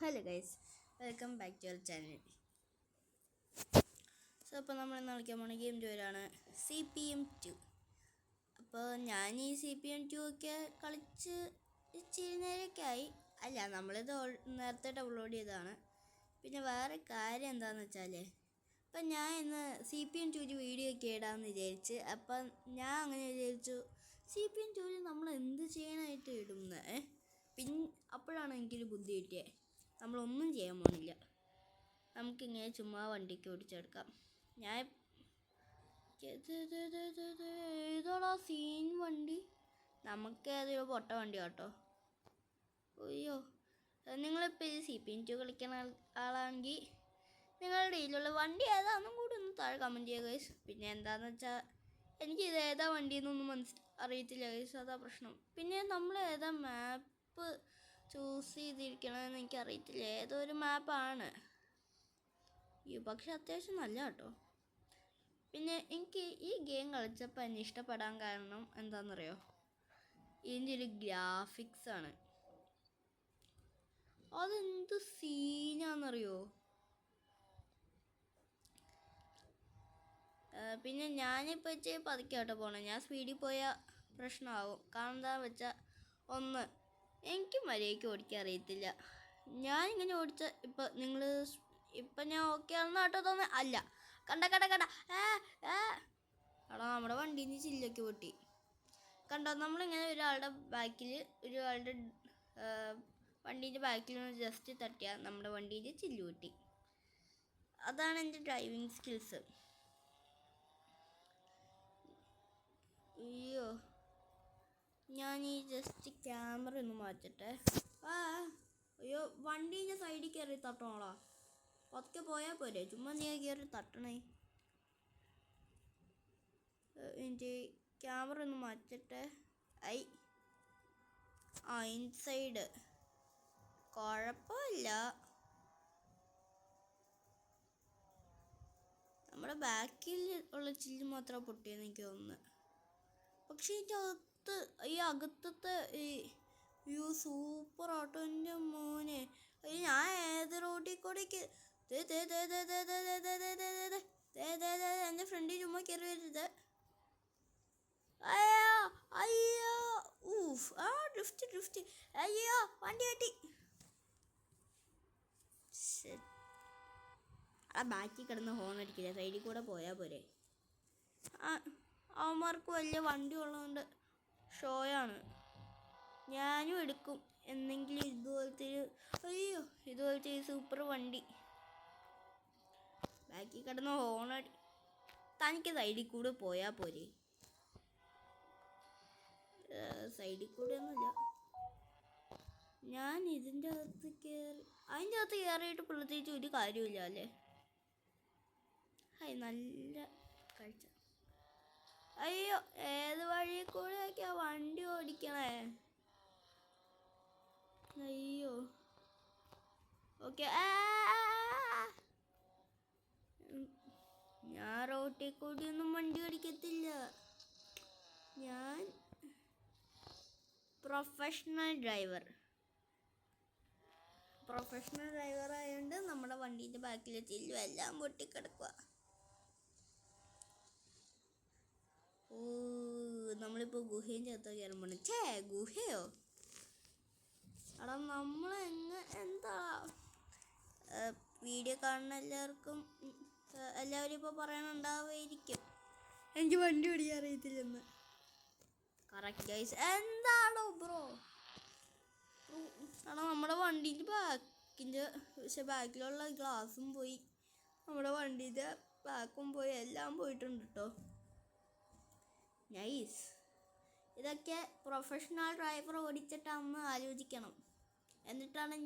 Hello guys, welcome back to our channel. അപ്പോൾ നമ്മൾ ഇന്ന് കളിക്കാൻ പോകുന്ന ഗെയിം പേരാണ് CPM2. അപ്പോൾ ഞാൻ ഈ CPM2 ഒക്കെ കളിച്ച് ഇച്ചിരി നേരമൊക്കെ ആയി. അല്ല, നമ്മളിത് നേരത്തെ ഡൗൺലോഡ് ചെയ്തതാണ്. പിന്നെ വേറെ കാര്യം എന്താണെന്ന് വെച്ചാൽ, അപ്പം ഞാൻ ഇന്ന് CPM2 വീഡിയോ ഒക്കെ ഇടാമെന്ന് വിചാരിച്ച്. അപ്പം ഞാൻ അങ്ങനെ വിചാരിച്ചു, CPM2 നമ്മൾ എന്ത് ചെയ്യാനായിട്ട് ഇടുന്നത്. അപ്പോഴാണ് എനിക്കൊരു ബുദ്ധി കിട്ടിയത്, നമ്മളൊന്നും ചെയ്യാൻ പോകുന്നില്ല. നമുക്കിങ്ങനെ ചുമ്മാ വണ്ടിക്ക് ഓടിച്ചെടുക്കാം. ഞാൻ ഏതോടാ സീൻ വണ്ടി, നമുക്ക് ഏതൊരു പൊട്ട വണ്ടി കേട്ടോ. അയ്യോ, നിങ്ങളിപ്പോൾ ഈ CPM2 കളിക്കുന്ന ആളാണെങ്കിൽ നിങ്ങളുടെ കയ്യിലുള്ള വണ്ടി ഏതാണെന്നും കൂടി ഒന്ന് താഴെ കമൻറ്റ് ചെയ്യുക ഗൈസ്. പിന്നെ എന്താണെന്ന് വെച്ചാൽ എനിക്കിത് ഏതാ വണ്ടിയെന്നൊന്നും അറിയത്തില്ല ഗൈസ്, അതാ പ്രശ്നം. പിന്നെ നമ്മൾ ഏതാ മാപ്പ് ചൂസ് ചെയ്തിരിക്കണമെന്ന് എനിക്കറിയത്തില്ല. ഏതോ ഒരു മാപ്പാണ് പക്ഷെ അത്യാവശ്യം നല്ല കേട്ടോ. പിന്നെ എനിക്ക് ഈ ഗെയിം കളിച്ചപ്പോൾ എന്നെ ഇഷ്ടപ്പെടാൻ കാരണം എന്താണെന്നറിയോ, ഇതിൻ്റെ ഒരു ഗ്രാഫിക്സ് ആണ്. അതെന്ത് സീനാണെന്നറിയോ. പിന്നെ ഞാനിപ്പോൾ ഇച്ചിരി പതുക്കെ പോകണം. ഞാൻ സ്പീഡിൽ പോയാൽ പ്രശ്നമാകും. കാരണം എന്താണെന്ന് വെച്ചാൽ, ഒന്ന്, എനിക്ക് മര്യാദയ്ക്ക് ഓടിക്കാൻ അറിയത്തില്ല. ഞാനിങ്ങനെ ഓടിച്ച ഇപ്പം ഞാൻ ഓക്കെ ആണെന്ന് കേട്ടോ തോന്നുന്നത്. അല്ല, കണ്ട എടാ, നമ്മുടെ വണ്ടിയിൽ നിന്ന് ചില്ലൊക്കെ പൊട്ടി. കണ്ടോ, നമ്മളിങ്ങനെ ഒരാളുടെ വണ്ടീൻ്റെ ബാക്കിൽ നിന്ന് ജസ്റ്റ് തട്ടിയാൽ നമ്മുടെ വണ്ടിയിൽ ചില്ല് പൊട്ടി. അതാണ് എൻ്റെ ഡ്രൈവിംഗ് സ്കിൽസ്. അയ്യോ, ഞാൻ ഈ ജസ്റ്റ് ക്യാമറ ഒന്ന് മാറ്റട്ടെ. അയ്യോ, വണ്ടീൻ്റെ സൈഡിൽ കയറി തട്ടണോളാ. പതുക്കെ പോയാൽ പോരെ, ചുമ്മാ നീ കയറി തട്ടണേ. എൻ്റെ ക്യാമറ ഒന്ന് മാറ്റട്ടെ. ഇൻസൈഡ് കുഴപ്പമില്ല. നമ്മുടെ ബാക്കിൽ ഉള്ള ചില്ല് മാത്രം പൊട്ടിയെന്ന് എനിക്ക് തോന്നുന്നു. പക്ഷേ ഈ അകത്തത്തെ വ്യൂ സൂപ്പർ ആട്ടോ എൻ്റെ മോനെ. ഞാൻ ഏത് റോഡിൽ കൂടെയൊക്കെ എൻ്റെ ഫ്രണ്ടിൽ ചുമ്മാ കയറി വരുന്നത്. അയ്യോ ഡ്രിഫ്റ്റ് അയ്യോ, വണ്ടി കെട്ടി. ബാക്കി കിടന്ന് ഹോൺ അടിക്കില്ല, സൈഡിൽ കൂടെ പോയാൽ പോരെ. അവന്മാർക്ക് വലിയ വണ്ടി ഉള്ളതുകൊണ്ട് ഷോയാണ്. ഞാനും എടുക്കും എന്തെങ്കിലും ഇതുപോലത്തെ സൂപ്പർ വണ്ടി. ബാക്കി കിടന്ന് ഹോണടി. തനിക്ക് സൈഡിൽ കൂടെ പോയാൽ പോരെ. സൈഡിൽ കൂടെ ഒന്നുമില്ല. ഞാൻ അതിൻ്റെ അകത്ത് കയറിയിട്ട് പ്രത്യേകിച്ച് ഒരു കാര്യമില്ല അല്ലേ. നല്ല കാഴ്ച. അയ്യോ, ഏത് വഴി കൂടെയൊക്കെയാ വണ്ടി ഓടിക്കണേ. അയ്യോ, ഓക്കെ. ഞാൻ റോട്ടിൽ കൂടിയൊന്നും വണ്ടി ഓടിക്കത്തില്ല. ഞാൻ പ്രൊഫഷണൽ ഡ്രൈവർ ആയതുകൊണ്ട് നമ്മുടെ വണ്ടീൻ്റെ ബാക്കിലെ ചില്ലും എല്ലാം പൊട്ടിക്കിടക്കുക. നമ്മളിപ്പോൾ ഗുഹേൻ്റെ അകത്ത് കയറാൻ പോണേ. ഗുഹയോ? എടാ, എന്താ വീഡിയോ കാണുന്ന എല്ലാവരും ഇപ്പോൾ പറയണുണ്ടാവുമായിരിക്കും എനിക്ക് വണ്ടി ഓടിക്കാൻ അറിയത്തില്ലെന്ന്. Correct guys. എന്താണോ ബ്രോ? എടാ, നമ്മുടെ വണ്ടീൻ്റെ ബാക്കിലുള്ള ഗ്ലാസും പോയി, നമ്മുടെ വണ്ടീൻ്റെ ബാക്കും പോയി, എല്ലാം പോയിട്ടുണ്ട് കേട്ടോ. നൈസ്. ഇതൊക്കെ പ്രൊഫഷണൽ ഡ്രൈവർ ഓടിച്ചിട്ടാണെന്ന് ആലോചിക്കണം. എന്നിട്ടാണ്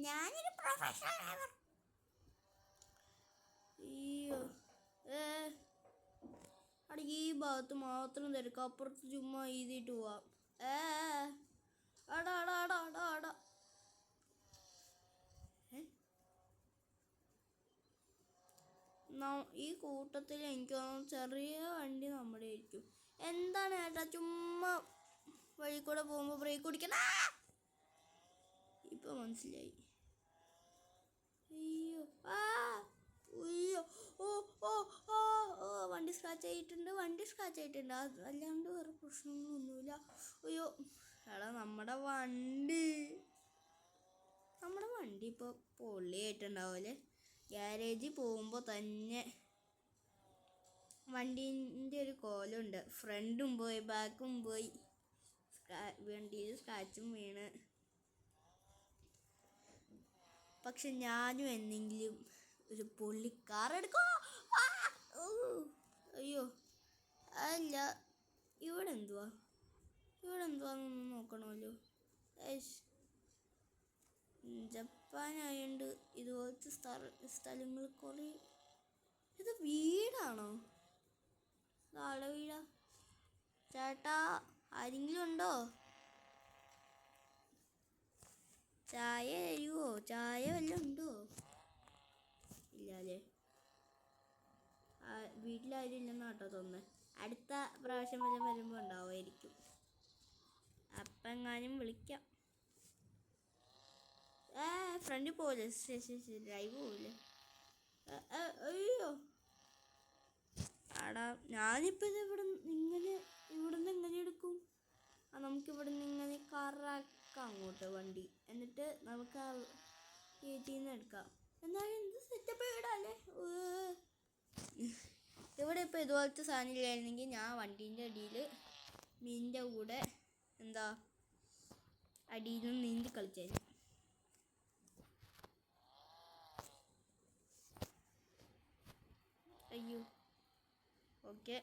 ഞാനൊരു പ്രൊഫഷണൽ ഡ്രൈവർ. അയ്യോ, അവിടെ ഈ ഭാഗത്ത് മാത്രം തിരക്കാം, അപ്പുറത്ത് ചുമ്മാ എഴുതിയിട്ട് പോവാം. ഈ കൂട്ടത്തിൽ എനിക്ക് തോന്നുന്നു ചെറിയ വണ്ടി നമ്മുടെ ആയിരിക്കും. എന്താണ് ഏട്ടാ ചുമ്മാ വഴി കൂടെ പോകുമ്പോൾ ബ്രേക്ക് ഓടിക്കണം. ഇപ്പം മനസ്സിലായി. അയ്യോ ആ അയ്യോ ഓ ഓ ഓ ഓ വണ്ടി സ്ക്രാച്ച് ആയിട്ടുണ്ട് അല്ലാണ്ട് വേറെ പ്രശ്നങ്ങളൊന്നുമില്ല. അയ്യോ എടാ നമ്മുടെ വണ്ടി ഇപ്പോൾ പൊള്ളിയായിട്ടുണ്ടാവുമല്ലേ. ഗ്യാരേജിൽ പോകുമ്പോൾ തന്നെ വണ്ടീൻ്റെ ഒരു കോലമുണ്ട്. ഫ്രണ്ടും പോയി ബാക്കും പോയി, വണ്ടിയിൽ സ്ക്രാച്ചും വീണ്. പക്ഷെ ഞാനും എന്തെങ്കിലും ഒരു പൊള്ളി കാർ എടുക്കോ. അയ്യോ അല്ല, ഇവിടെ എന്തുവാന്നൊന്ന് നോക്കണമല്ലോ. ജപ്പാനായോണ്ട് ഇതുപോലത്തെ സ്ഥലങ്ങൾ കുറേ. ഇത് വീടാണോ? ആളുടെ വീടാ? ചേട്ടാ ആരെങ്കിലും ഉണ്ടോ? ചായ തരുമോ? ചായ വല്ലതും ഉണ്ടോ? ഇല്ലല്ലേ, വീട്ടിലാരും ഇല്ലെന്നാ കേട്ടോ തോന്നുന്നത്. അടുത്ത പ്രാവശ്യം വല്ലതും വരുമ്പോൾ ഉണ്ടാവുമായിരിക്കും. അപ്പം എങ്ങാനും വിളിക്കാം. ഫ്രണ്ടിൽ പോവില്ലേ? ശരി ഡ്രൈവ് പോവില്ലേ? അയ്യോ ആടാ, ഞാനിപ്പോൾ ഇത് ഇവിടുന്ന് എങ്ങനെ എടുക്കും? നമുക്കിവിടെ നിന്ന് ഇങ്ങനെ കാറാക്കാം അങ്ങോട്ട് വണ്ടി, എന്നിട്ട് നമുക്ക് ആ വീട്ടിൽ എടുക്കാം. എന്നാലും എന്ത് സെറ്റപ്പ് വീടല്ലേ. ഇവിടെ ഇപ്പോൾ ഇതുപോലത്തെ സാധനം ഇല്ലായിരുന്നെങ്കിൽ ഞാൻ വണ്ടീൻ്റെ അടിയിൽ മീനിൻ്റെ കൂടെ അടിയിൽ നിന്ന് നീന്തി കളിച്ചായിരുന്നു. അയ്യോ ഓക്കെ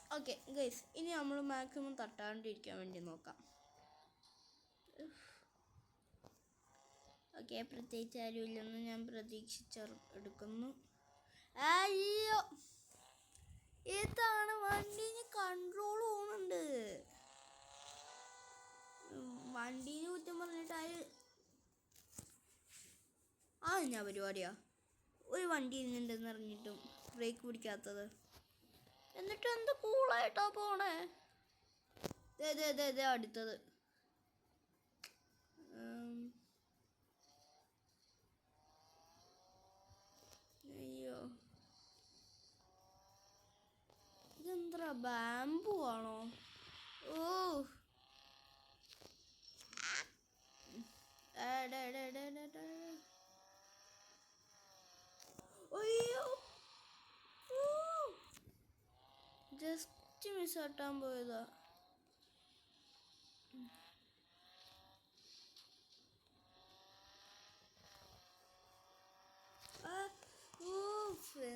ഓക്കെ ഗൈസ്, ഇനി നമ്മൾ മാക്സിമം തട്ടാണ്ടിരിക്കാൻ വേണ്ടി നോക്കാം. ഓക്കെ, പ്രത്യേകിച്ച് ആരും ഇല്ലെന്ന് ഞാൻ പ്രതീക്ഷിച്ചെടുക്കുന്നു. അയ്യോ ഇതാണ് വണ്ടീന് കൺട്രോൾ പോകുന്നുണ്ട്. വണ്ടീനെ കുറ്റം പറഞ്ഞിട്ട് ഞാൻ പരിപാടിയാ. ഒരു വണ്ടി ഇരുന്നുണ്ടെന്ന് അറിഞ്ഞിട്ടും ബ്രേക്ക് പിടിക്കാത്തത്. എന്നിട്ട് എന്ത് കൂളായിട്ടാ പോണേ. അടുത്തത്. അയ്യോ ഇതെന്താ ബാമ്പു ആണോ? ഓ അയ്യോ ജസ്റ്റ് മിസ്സാട്ടാൻ പോയതാ.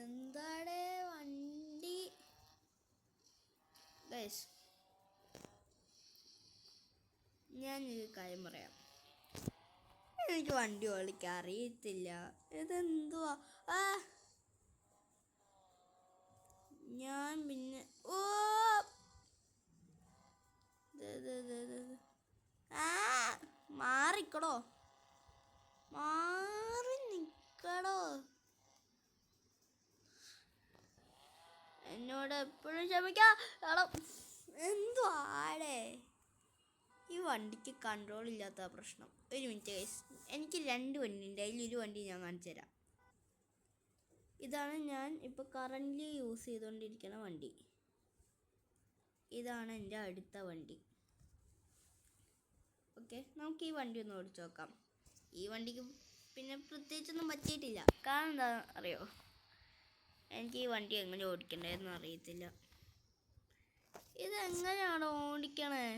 എന്താടേ വണ്ടി. ഞാനൊരു കാര്യം പറയാം. എനിക്ക് വണ്ടി ഓടിക്കാൻ അറിയത്തില്ല. ഇതെന്തുവാ? ഞാൻ പിന്നെ മാറിക്കടോ, മാറി നിക്കടോ. എന്നോട് എപ്പോഴും ക്ഷമിക്കാം. എന്തുവാടേ, ഈ വണ്ടിക്ക് കൺട്രോൾ ഇല്ലാത്ത പ്രശ്നം. ഒരു മിനിറ്റ് ഗൈസ്, എനിക്ക് 2 വണ്ടിയുണ്ട്. അതിലൊരു വണ്ടി ഞാൻ കാണിച്ചു തരാം. ഇതാണ് ഞാൻ ഇപ്പോൾ കറൻ്റ് യൂസ് ചെയ്തുകൊണ്ടിരിക്കുന്ന വണ്ടി. ഇതാണ് എൻ്റെ അടുത്ത വണ്ടി. ഓക്കെ, നമുക്ക് ഈ വണ്ടി ഒന്ന് ഓടിച്ചു നോക്കാം. ഈ വണ്ടിക്ക് പിന്നെ പ്രത്യേകിച്ചൊന്നും പറ്റിയിട്ടില്ല. കാരണം എന്താ അറിയോ, എനിക്ക് ഈ വണ്ടി എങ്ങനെ ഓടിക്കണ്ടതെന്ന് അറിയത്തില്ല. ഇതെങ്ങനെയാണ് ഓടിക്കണേ?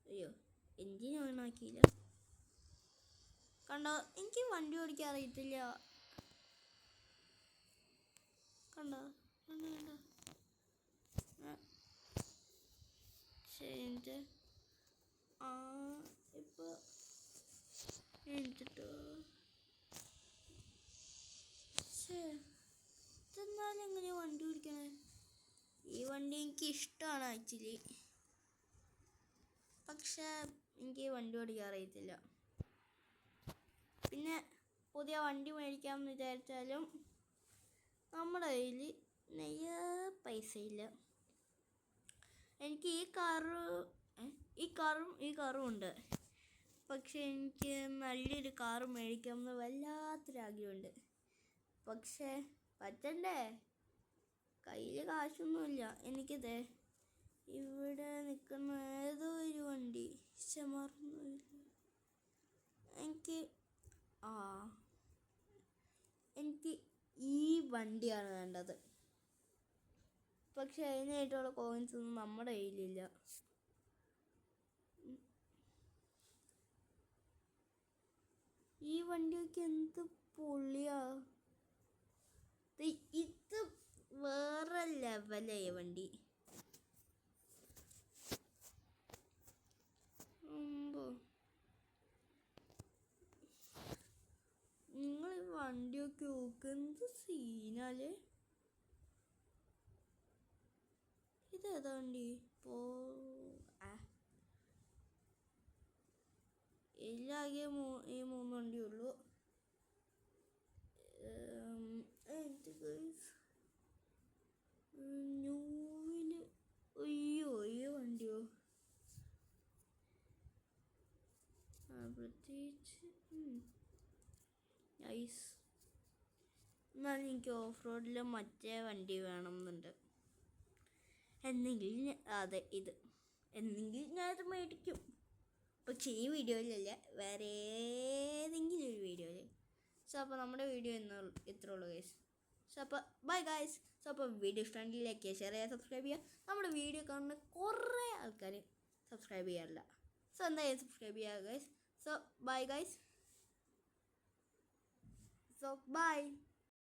അയ്യോ എൻജിൻ ഓണാക്കിയില്ല. കണ്ടോ, എനിക്ക് വണ്ടി ഓടിക്കാൻ അറിയത്തില്ല. കണ്ടോ ശരി ഇപ്പോൾ എന്നിട്ടോ ഇതെന്നാലും എങ്ങനെയാ വണ്ടി ഓടിക്കണേ? ഈ വണ്ടി എനിക്ക് ഇഷ്ടമാണ് ആക്ച്വലി, പക്ഷേ എനിക്ക് വണ്ടി ഓടിക്കാൻ അറിയത്തില്ല. പിന്നെ പുതിയ വണ്ടി മേടിക്കാമെന്ന് വിചാരിച്ചാലും നമ്മുടെ കയ്യിൽ പൈസ ഇല്ല. എനിക്ക് ഈ കാറ് ഈ കാറും ഉണ്ട്. പക്ഷെ എനിക്ക് നല്ലൊരു കാറ് മേടിക്കാമെന്ന് വല്ലാത്തൊരാഗ്രഹമുണ്ട്. പക്ഷേ പറ്റണ്ടേ, കയ്യിൽ കാശൊന്നുമില്ല. എനിക്കിത് ഇവിടെ നിൽക്കുന്ന ഏതോ ഒരു വണ്ടി മറന്നില്ല. എനിക്ക് ഈ വണ്ടിയാണ് വേണ്ടത്. പക്ഷെ അതിനായിട്ടുള്ള കോയിൻസ് ഒന്നും നമ്മുടെ കയ്യിലില്ല. ഈ വണ്ടിയൊക്കെ എന്ത് പൊളിയാ! ഇത് വേറെ ലെവലായ വണ്ടി. നിങ്ങൾ ഈ വണ്ടിയൊക്കെ നോക്ക്, എന്ത് സീനാലേ! ഇതേതാ വണ്ടി? എല്ലാകെ ഈ 3 വണ്ടിയുള്ളൂ. ന്യൂവില് അയ്യോ ഈ വണ്ടിയോ പ്രത്യേകിച്ച് നൈസ്. എന്നാലും എനിക്ക് ഓഫ് റോഡിൽ മറ്റേ വണ്ടി വേണമെന്നുണ്ട്. എന്നെങ്കിൽ ഞാനത് മേടിക്കും. പക്ഷേ ഈ വീഡിയോയിലല്ല, വേറെ ഏതെങ്കിലും ഒരു വീഡിയോയിൽ. സോ അപ്പോൾ നമ്മുടെ വീഡിയോ ഇത്രേ ഉള്ളൂ ഗൈസ്. സോ അപ്പോൾ ബൈ ഗൈസ്. സോ അപ്പോൾ വീഡിയോ ഇഷ്ടമെങ്കിൽ ലൈക്ക് ചെയ്യുക, ഷെയർ ചെയ്യുക, സബ്സ്ക്രൈബ് ചെയ്യുക. നമ്മുടെ വീഡിയോ കാണുന്ന കുറേ ആൾക്കാർ സബ്സ്ക്രൈബ് ചെയ്യാറില്ല. സോ എന്തായാലും സബ്സ്ക്രൈബ് ചെയ്യുക guys. So bye guys. So by.